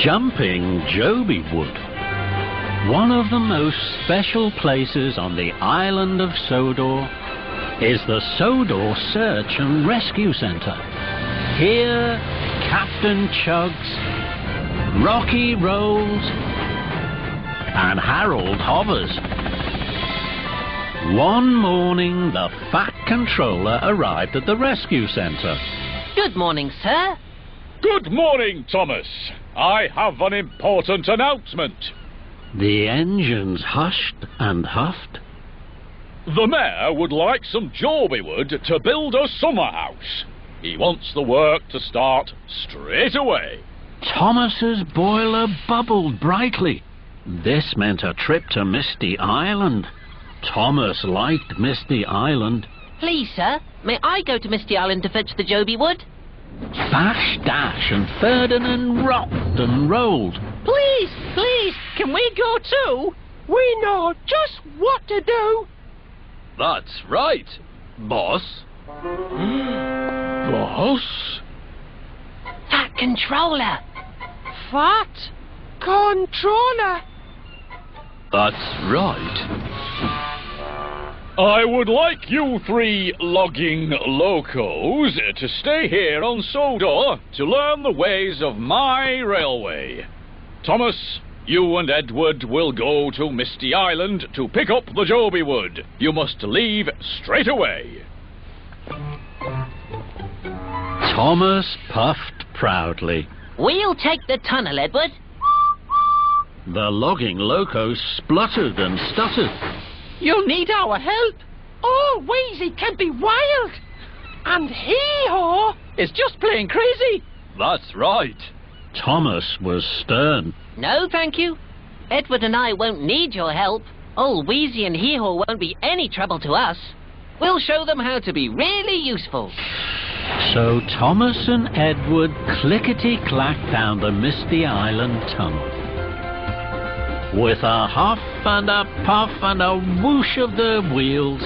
Jumping Jobi Wood. One of the most special places on the island of Sodor is the Sodor Search and Rescue Centre. Here, Captain Chugs, Rocky rolls, and Harold hovers. One morning, the Fat Controller arrived at the rescue centre. Good morning, sir. Good morning, Thomas. I have an important announcement. The engines hushed and huffed. The mayor would like some Jobi wood to build a summer house. He wants the work to start straight away. Thomas's boiler bubbled brightly. This meant a trip to Misty Island. Thomas liked Misty Island. Please, sir, may I go to Misty Island to fetch the Jobi wood? Bash, Dash and Ferdinand rocked and rolled. Please, please, can we go too? We know just what to do. That's right, boss. Boss? Fat Controller. Fat Controller. That's right. I would like you three logging locos to stay here on Sodor to learn the ways of my railway. Thomas, you and Edward will go to Misty Island to pick up the Jobi wood. You must leave straight away. Thomas puffed proudly. We'll take the tunnel, Edward. The logging locos spluttered and stuttered. You'll need our help. Oh, Wheezy can be wild. And Hee-Haw is just plain crazy. That's right. Thomas was stern. No, thank you. Edward and I won't need your help. Old Wheezy and Hee-Haw won't be any trouble to us. We'll show them how to be really useful. So Thomas and Edward clickety-clacked down the Misty Island tunnel. With a huff and a puff and a whoosh of the wheels,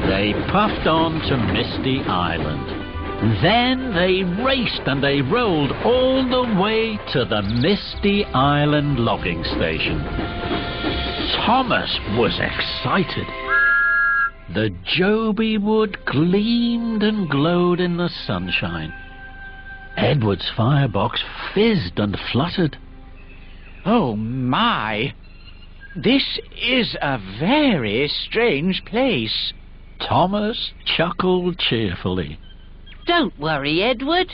they puffed on to Misty Island. Then they raced and they rolled all the way to the Misty Island logging station. Thomas was excited. The Jobi wood gleamed and glowed in the sunshine. Edward's firebox fizzed and fluttered. Oh, my. This is a very strange place. Thomas chuckled cheerfully. Don't worry, Edward.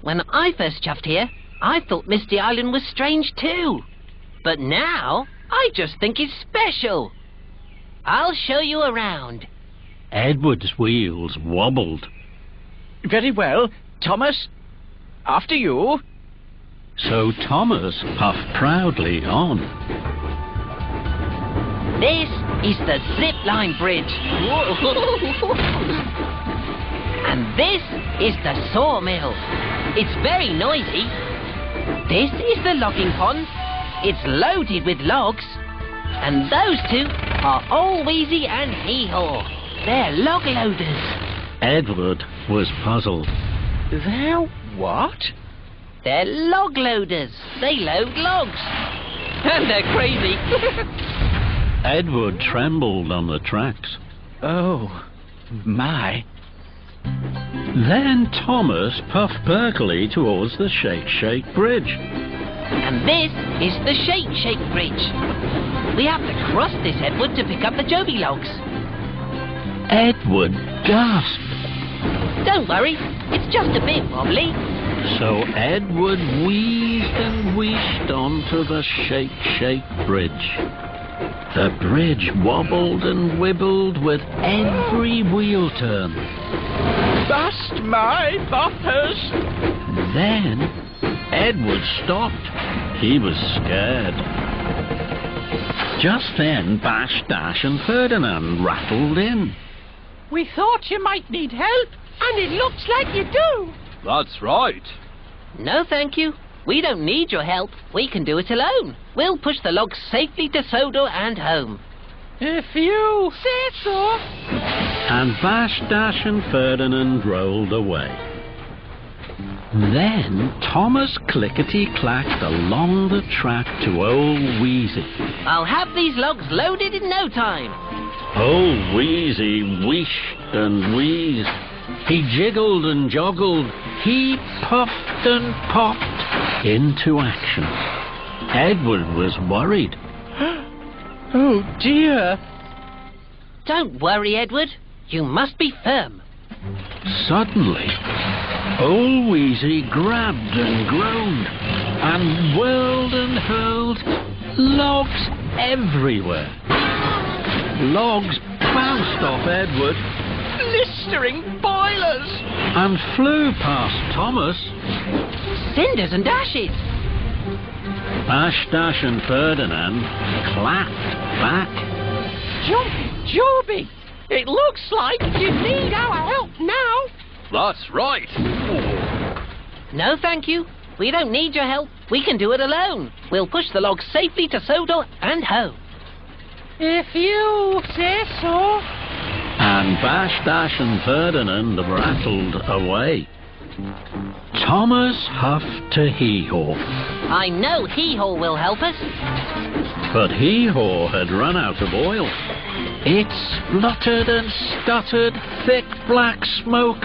When I first chuffed here, I thought Misty Island was strange too. But now, I just think it's special. I'll show you around. Edward's wheels wobbled. Very well. Thomas, after you. So Thomas puffed proudly on. This is the zip line bridge. And this is the sawmill. It's very noisy. This is the logging pond. It's loaded with logs. And those two are Old Wheezy and Hee-Haw. They're log loaders. Edward was puzzled. They're what? They're log loaders. They load logs. And they're crazy. Edward trembled on the tracks. Oh, my. Then Thomas puffed perkily towards the Shake Shake Bridge. And this is the Shake Shake Bridge. We have to cross this, Edward, to pick up the Jobi logs. Edward gasped. Don't worry, it's just a bit wobbly. So Edward wheezed and wheeshed onto the Shake Shake Bridge. The bridge wobbled and wibbled with every wheel turn. Bust my bumpers! Then Edward stopped. He was scared. Just then Bash, Dash and Ferdinand rattled in. We thought you might need help, and it looks like you do. That's right. No, thank you. We don't need your help. We can do it alone. We'll push the logs safely to Sodor and home. If you say so. And Bash, Dash and Ferdinand rolled away. Then Thomas clickety-clacked along the track to old Wheezy. I'll have these logs loaded in no time. Old Wheezy wheeshed and wheezed. He jiggled and joggled. He puffed and popped into action. Edward was worried. Oh, dear. Don't worry, Edward. You must be firm. Suddenly, old Wheezy grabbed and groaned and whirled and hurled logs everywhere. Logs bounced off Edward Blistering boilers. and flew past Thomas. Cinders and ashes. Bash, Dash and Ferdinand clapped back. Jobi, it looks like you need our help now. That's right. No, thank you. We don't need your help. We can do it alone. We'll push the logs safely to Sodor and home. If you say so. And Bash, Dash and Ferdinand rattled away. Thomas huffed to Hee-Haw, I know Hee-Haw will help us. but Hee-Haw had run out of oil. It spluttered and stuttered thick black smoke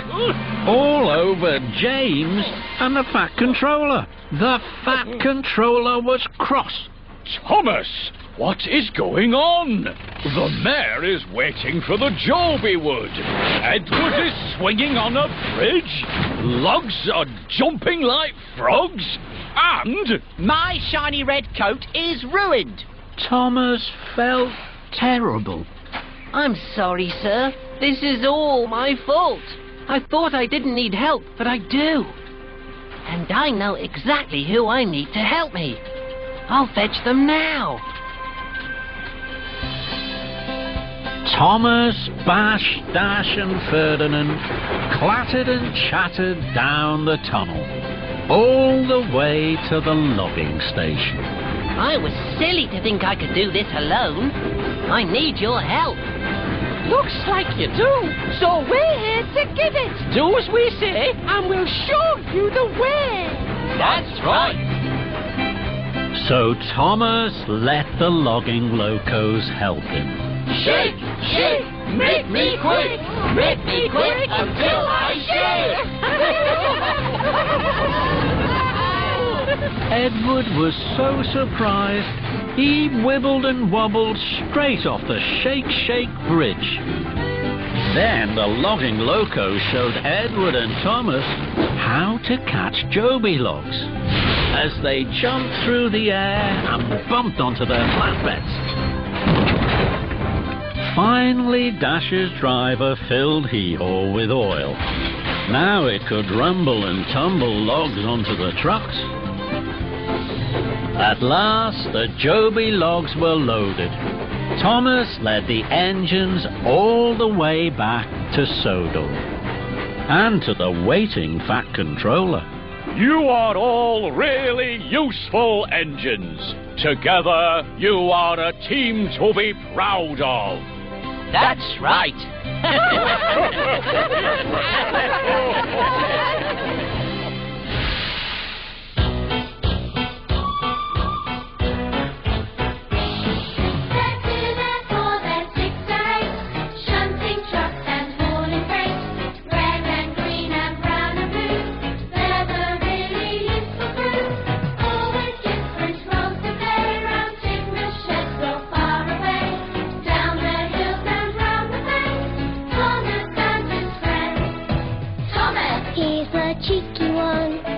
all over James and the Fat Controller. The Fat Controller was cross. Thomas, what is going on? The mayor is waiting for the Jobi wood. Edward is swinging on a bridge. Logs are jumping like frogs. And My shiny red coat is ruined. Thomas felt terrible. I'm sorry, sir. This is all my fault. I thought I didn't need help, but I do. And I know exactly who I need to help me. I'll fetch them now. Thomas, Bash, Dash and Ferdinand clattered and chattered down the tunnel, all the way to the logging station. I was silly to think I could do this alone. I need your help. Looks like you do. So we're here to give it. Do as we say, and we'll show you the way. That's right. So Thomas let the logging locos help him. Shake, shake, make me quick until I Edward was so surprised, he wibbled and wobbled straight off the shake bridge. Then the logging loco showed Edward and Thomas how to catch Jobi logs as they jumped through the air and bumped onto their flatbeds. Finally, Dash's driver filled Hee-Haw with oil. Now it could rumble and tumble logs onto the trucks. At last, the Jobi logs were loaded. Thomas led the engines all the way back to Sodor and to the waiting Fat Controller. you are all really useful engines. Together, you are a team to be proud of. That's right. He's a cheeky one.